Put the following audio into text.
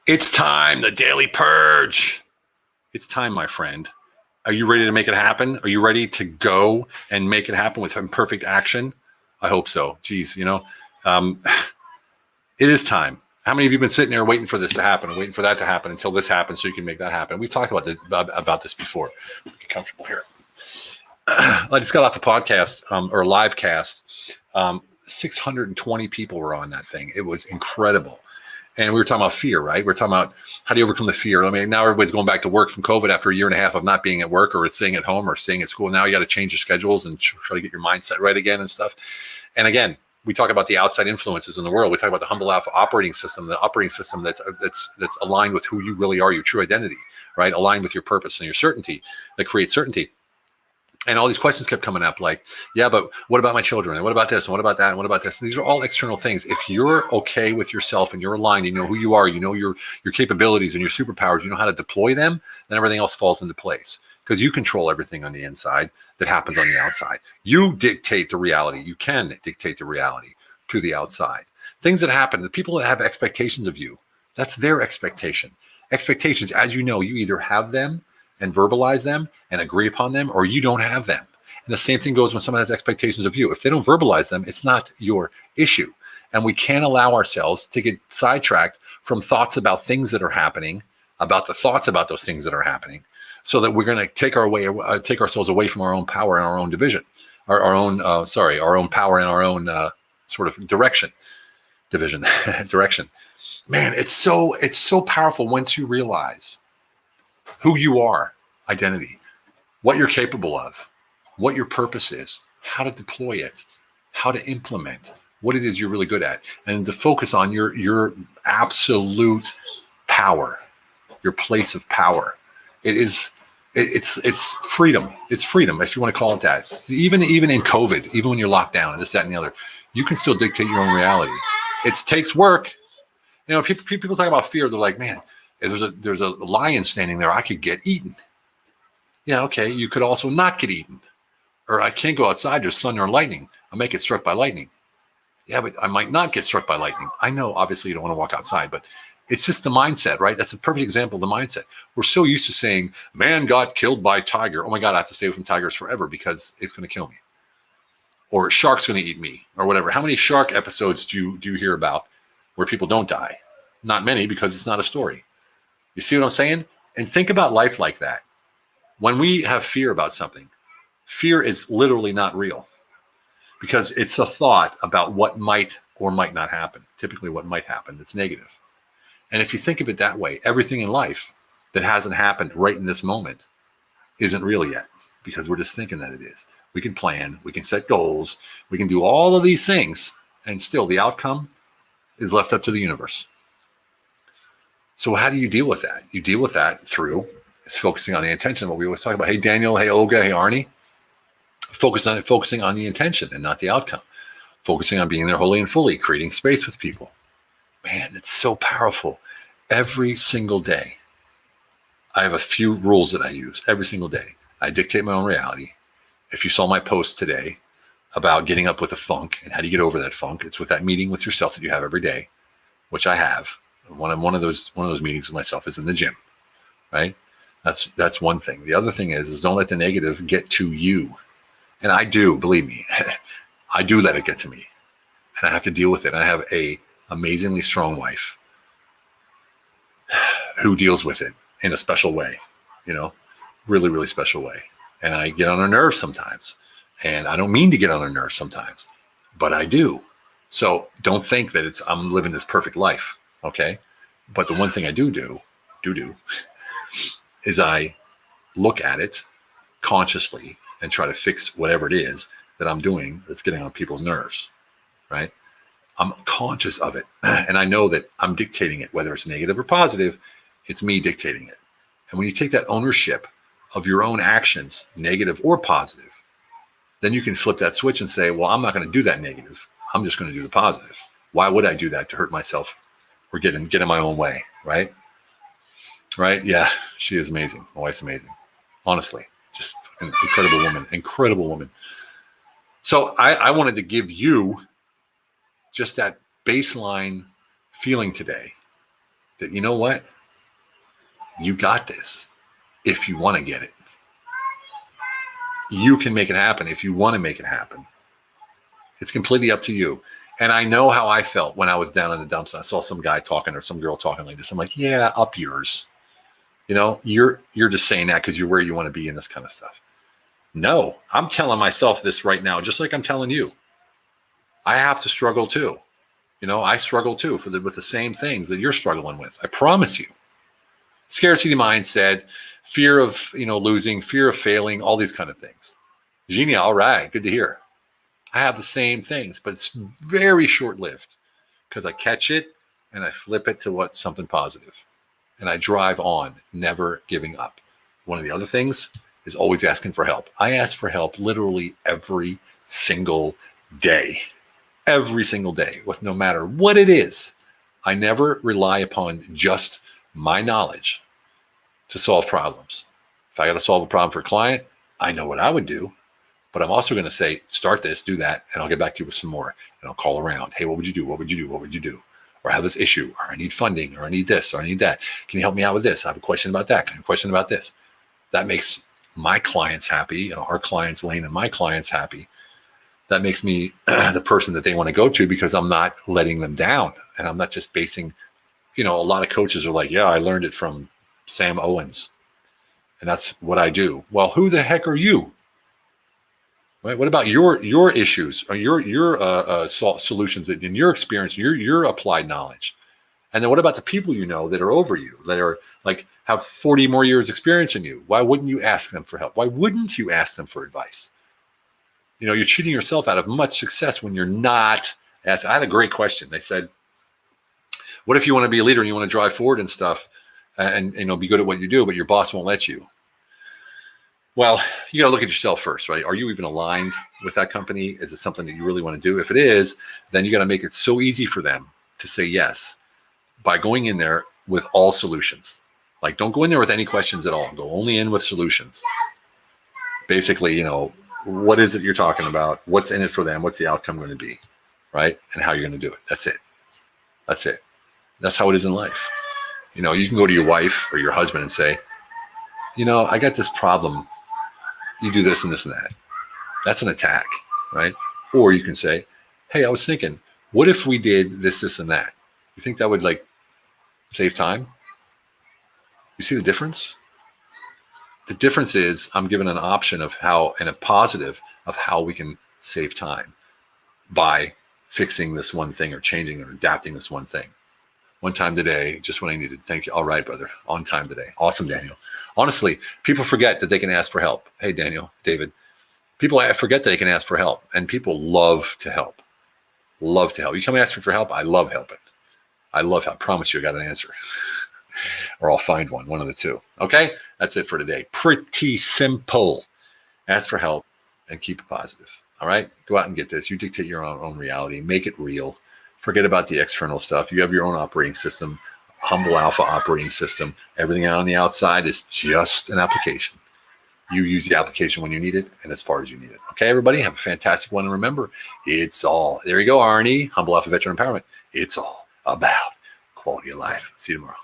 It's time, the Daily Purge. It's time, my friend. Are you ready to make it happen? Are you ready to go and make it happen with imperfect action? I hope so. Geez, um, it is time. How many of you have been sitting there waiting for this to happen and waiting for that to happen until this happens so you can make that happen? We've talked about this before. Get comfortable here. I just got off a podcast or a live cast. 620 people were on that thing. It was incredible. And we were talking about fear, right? We're talking about how do you overcome the fear? I mean, now everybody's going back to work from COVID after a year and a half of not being at work or staying at home or staying at school. Now you got to change your schedules and try to get your mindset right again and stuff. And again, we talk about the outside influences in the world. We talk about the Humble Alpha operating system, the operating system that's aligned with who you really are, your true identity, right? Aligned with your purpose and your certainty that creates certainty. And all these questions kept coming up like, yeah, but what about my children? And what about this? And what about that? And what about this? And these are all external things. If you're okay with yourself and you're aligned, you know who you are, you know your capabilities and your superpowers, you know how to deploy them, then everything else falls into place because you control everything on the inside that happens on the outside. You dictate the reality. You can dictate the reality to the outside. Things that happen, the people that have expectations of you, that's their expectation. Expectations, as you know, you either have them and verbalize them and agree upon them, or you don't have them. And the same thing goes when someone has expectations of you. If they don't verbalize them, it's not your issue. And we can't allow ourselves to get sidetracked from thoughts about things that are happening, about the thoughts about those things that are happening, so that we're going to take ourselves away from our own power and our own division, our own power and our own sort of direction. Man, it's so powerful once you realize who you are, identity, what you're capable of, what your purpose is, how to deploy it, how to implement what it is you're really good at, and to focus on your absolute power, your place of power. It's freedom. It's freedom, if you want to call it that. Even in COVID, even when you're locked down and this, that, and the other, you can still dictate your own reality. It takes work. You know, people talk about fear. They're like, man, there's a lion standing there, I could get eaten. Yeah, okay, you could also not get eaten. Or I can't go outside, there's thunder and lightning, I might get struck by lightning. Yeah, but I might not get struck by lightning. I know, obviously, you don't want to walk outside, but it's just the mindset, right? That's a perfect example of the mindset. We're so used to saying, man got killed by tiger. Oh my God, I have to stay away from tigers forever because it's going to kill me. Or shark's going to eat me, or whatever. How many shark episodes do you hear about where people don't die? Not many, because it's not a story. You see what I'm saying? And think about life like that. When we have fear about something, fear is literally not real because it's a thought about what might or might not happen. Typically what might happen that's negative. And if you think of it that way, everything in life that hasn't happened right in this moment isn't real yet because we're just thinking that it is. We can plan, we can set goals, we can do all of these things, and still the outcome is left up to the universe. So how do you deal with that? You deal with that through focusing on the intention. What we always talk about. Hey, Daniel. Hey, Olga. Hey, Arnie. Focusing on the intention and not the outcome. Focusing on being there wholly and fully, creating space with people. Man, it's so powerful. Every single day, I have a few rules that I use every single day. I dictate my own reality. If you saw my post today about getting up with a funk and how do you get over that funk, it's with that meeting with yourself that you have every day, which I have. One of those meetings with myself is in the gym, right? That's one thing. The other thing is don't let the negative get to you. And I do, believe me, I do let it get to me, and I have to deal with it. And I have a amazingly strong wife who deals with it in a special way, really, really special way. And I get on her nerves sometimes, and I don't mean to get on her nerves sometimes, but I do. So don't think that I'm living this perfect life. Okay. But the one thing I do is I look at it consciously and try to fix whatever it is that I'm doing that's getting on people's nerves, right? I'm conscious of it. And I know that I'm dictating it, whether it's negative or positive, it's me dictating it. And when you take that ownership of your own actions, negative or positive, then you can flip that switch and say, well, I'm not going to do that negative. I'm just going to do the positive. Why would I do that to hurt myself or get in my own way, right? Right? Yeah, she is amazing. My wife's amazing. Honestly, just an incredible woman. So I wanted to give you just that baseline feeling today that, you know what? You got this if you want to get it. You can make it happen if you want to make it happen. It's completely up to you. And I know how I felt when I was down in the dumps and I saw some guy talking or some girl talking like this. I'm like, yeah, up yours. You know, you're just saying that because you're where you want to be in this kind of stuff. No, I'm telling myself this right now, just like I'm telling you. I have to struggle too. You know, I struggle too with the same things that you're struggling with. I promise you. Scarcity mindset, fear of, losing, fear of failing, all these kind of things. Eugene, all right, good to hear. I have the same things, but it's very short-lived because I catch it and I flip it to something positive. And I drive on, never giving up. One of the other things is always asking for help. I ask for help literally every single day. Every single day, with no matter what it is. I never rely upon just my knowledge to solve problems. If I got to solve a problem for a client, I know what I would do. But I'm also going to say, start this, do that, and I'll get back to you with some more. And I'll call around. Hey, what would you do? What would you do? What would you do? Or I have this issue, or I need funding, or I need this, or I need that. Can you help me out with this? I have a question about that. Can I have a question about this? That makes my clients happy, our clients, Lane and my clients happy. That makes me the person that they want to go to because I'm not letting them down. And I'm not just basing, a lot of coaches are like, yeah, I learned it from Sam Owens. And that's what I do. Well, who the heck are you? Right? What about your issues or your solutions that in your experience, your applied knowledge? And then what about the people that are over you, that are like have 40 more years experience than you? Why wouldn't you ask them for help? Why wouldn't you ask them for advice? You're cheating yourself out of much success when you're not asking. I had a great question. They said, what if you want to be a leader and you want to drive forward and stuff and be good at what you do, but your boss won't let you? Well, you got to look at yourself first, right? Are you even aligned with that company? Is it something that you really want to do? If it is, then you got to make it so easy for them to say yes by going in there with all solutions. Like, don't go in there with any questions at all. Go only in with solutions. Basically, what is it you're talking about? What's in it for them? What's the outcome going to be, right? And how you're going to do it. That's it. That's it. That's how it is in life. You can go to your wife or your husband and say, I got this problem. You do this and this and that. That's an attack, right? Or you can say, hey, I was thinking, what if we did this, this, and that? You think that would save time? You see the difference? The difference is I'm given an option of how, and a positive of how we can save time by fixing this one thing or changing or adapting this one thing. One time today, just when I needed. Thank you. All right, brother. On time today. Awesome, Daniel. Honestly, people forget that they can ask for help. Hey, Daniel, David. People forget that they can ask for help, and people love to help. Love to help. You come asking for help, I love helping. I love help. I promise you I got an answer. Or I'll find one of the two. Okay? That's it for today. Pretty simple. Ask for help and keep it positive. All right? Go out and get this. You dictate your own reality. Make it real. Forget about the external stuff. You have your own operating system, humble alpha operating system. Everything on the outside is just an application. You use the application when you need it and as far as you need it. Okay, everybody? Have a fantastic one. And remember, it's all, there you go, Arnie, Humble Alpha Veteran Empowerment. It's all about quality of life. See you tomorrow.